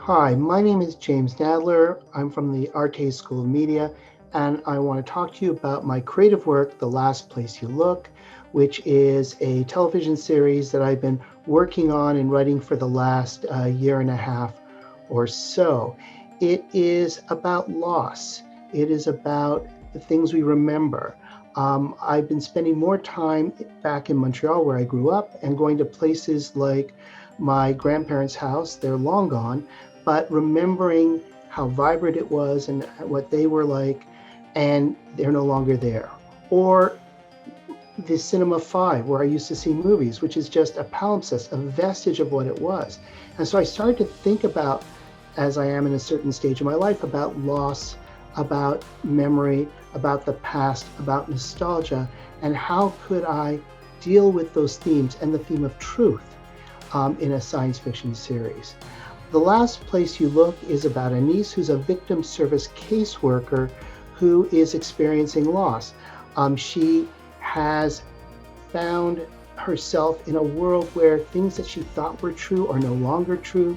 Hi, my name is James Nadler. I'm from the Arte School of Media, and I want to talk to you about my creative work, The Last Place You Look, which is a television series that I've been working on and writing for the last year and a half or so. It is about loss. It is about the things we remember. I've been spending more time back in Montreal, where I grew up, and going to places like my grandparents' house. They're long gone, but remembering how vibrant it was and what they were like, and they're no longer there. Or the Cinema 5, where I used to see movies, which is just a palimpsest, a vestige of what it was. And so I started to think about, as I am in a certain stage of my life, about loss, about memory, about the past, about nostalgia, and how could I deal with those themes and the theme of truth in a science fiction series. The Last Place You Look is about Anise, who's a victim service caseworker who is experiencing loss. She has found herself in a world where things that she thought were true are no longer true,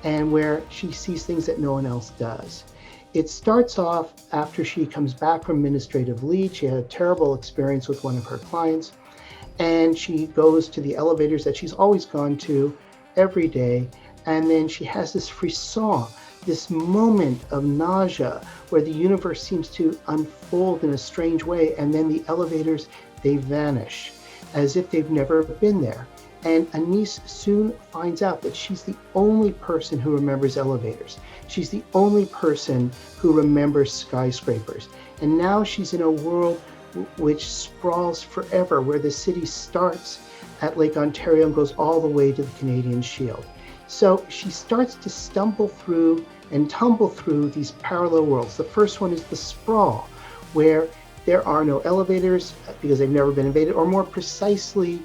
and where she sees things that no one else does. It starts off after she comes back from administrative leave. She had a terrible experience with one of her clients, and she goes to the elevators that she's always gone to every day. And then she has this frisson, this moment of nausea where the universe seems to unfold in a strange way. And then the elevators, they vanish as if they've never been there. And Anise soon finds out that she's the only person who remembers elevators. She's the only person who remembers skyscrapers. And now she's in a world which sprawls forever, where the city starts at Lake Ontario and goes all the way to the Canadian Shield. So she starts to stumble through and tumble through these parallel worlds. The first one is the sprawl, where there are no elevators because they've never been invented, or more precisely,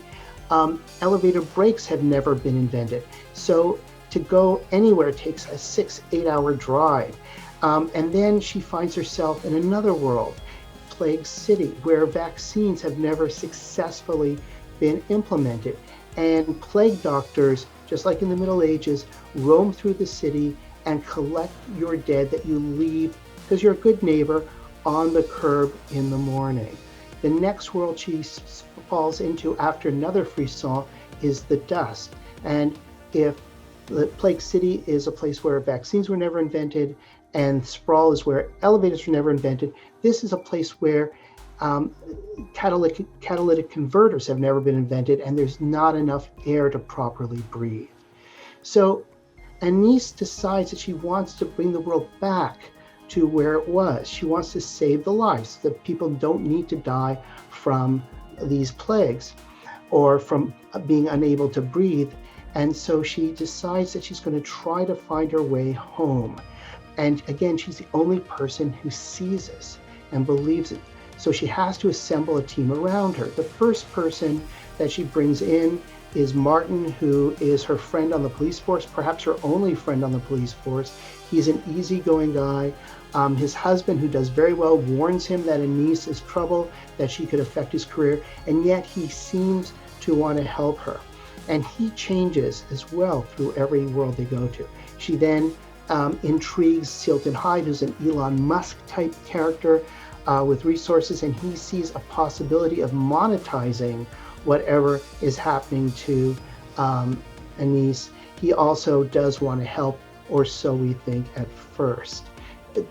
elevator brakes have never been invented. So to go anywhere takes a 6-8 hour drive. And then she finds herself in another world, Plague City, where vaccines have never successfully been implemented. And plague doctors, just like in the Middle Ages, roam through the city and collect your dead that you leave, because you're a good neighbor, on the curb in the morning. The next world she falls into after another frisson is the dust. And if the Plague City is a place where vaccines were never invented, and sprawl is where elevators were never invented, this is a place where catalytic converters have never been invented, and there's not enough air to properly breathe. So Anise decides that she wants to bring the world back to where it was. She wants to save the lives. That people don't need to die from these plagues or from being unable to breathe. And so she decides that she's going to try to find her way home. And again, she's the only person who sees this and believes it. So she has to assemble a team around her. The first person that she brings in is Martin, who is her friend on the police force, perhaps her only friend on the police force. He's an easygoing guy. His husband, who does very well, warns him that Anise is trouble, that she could affect his career, and yet he seems to want to help her. And he changes as well through every world they go to. She then intrigues Silton Hyde, who's an Elon Musk type character with resources, and he sees a possibility of monetizing whatever is happening to Anise. He also does want to help, or so we think at first.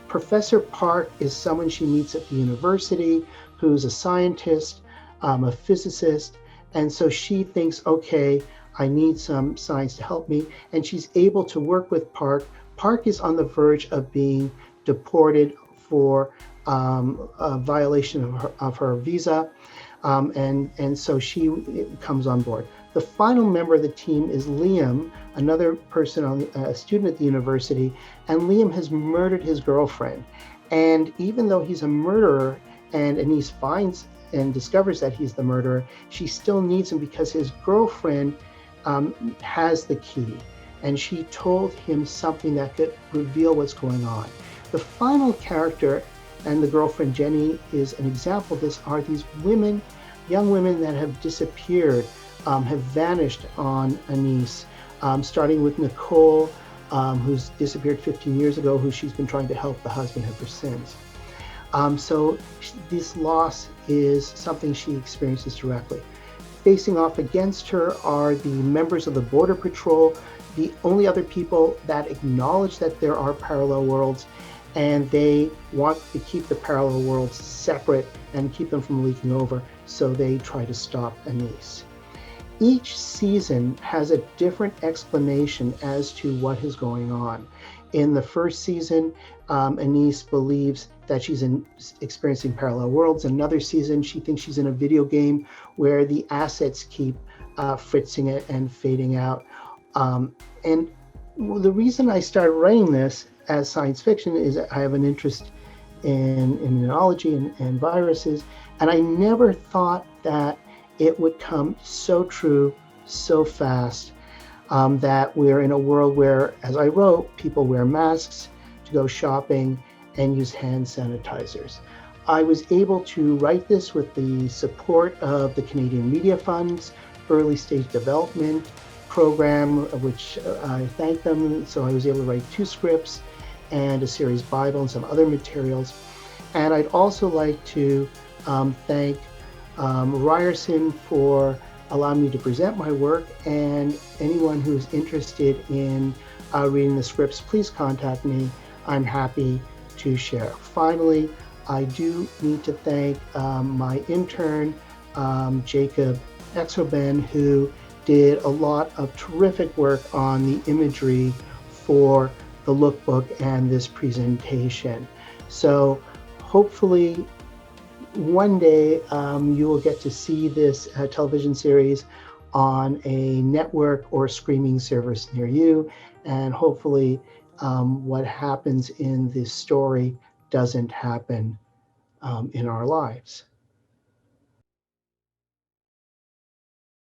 Professor Park is someone she meets at the university who's a scientist, a physicist, and so she thinks, okay, I need some science to help me, and she's able to work with Park. Park is on the verge of being deported for a violation of her visa, and so she comes on board. The final member of the team is Liam, another person, a student at the university, and Liam has murdered his girlfriend. And even though he's a murderer, and Anise finds and discovers that he's the murderer, she still needs him because his girlfriend has the key, and she told him something that could reveal what's going on. The final character, and the girlfriend Jenny is an example of this, are these women, young women that have disappeared, have vanished on Anise, starting with Nicole, who's disappeared 15 years ago, who she's been trying to help the husband ever since. So this loss is something she experiences directly. Facing off against her are the members of the Border Patrol, the only other people that acknowledge that there are parallel worlds, and they want to keep the parallel worlds separate and keep them from leaking over, so they try to stop Anise. Each season has a different explanation as to what is going on. In the first season, Anise believes that she's experiencing parallel worlds. Another season, she thinks she's in a video game where the assets keep fritzing it and fading out. And the reason I started writing this as science fiction is that I have an interest in immunology and viruses, and I never thought that it would come so true so fast, that we're in a world where, as I wrote, people wear masks to go shopping and use hand sanitizers. I was able to write this with the support of the Canadian Media Fund's early stage development program, which I thank them. So I was able to write 2 scripts and a series Bible and some other materials. And I'd also like to thank Ryerson for allowing me to present my work, and anyone who's interested in reading the scripts, please contact me. I'm happy to share. Finally, I do need to thank my intern, Jacob Exoben, who did a lot of terrific work on the imagery for the lookbook and this presentation. So hopefully one day you will get to see this television series on a network or streaming service near you, and hopefully what happens in this story doesn't happen in our lives.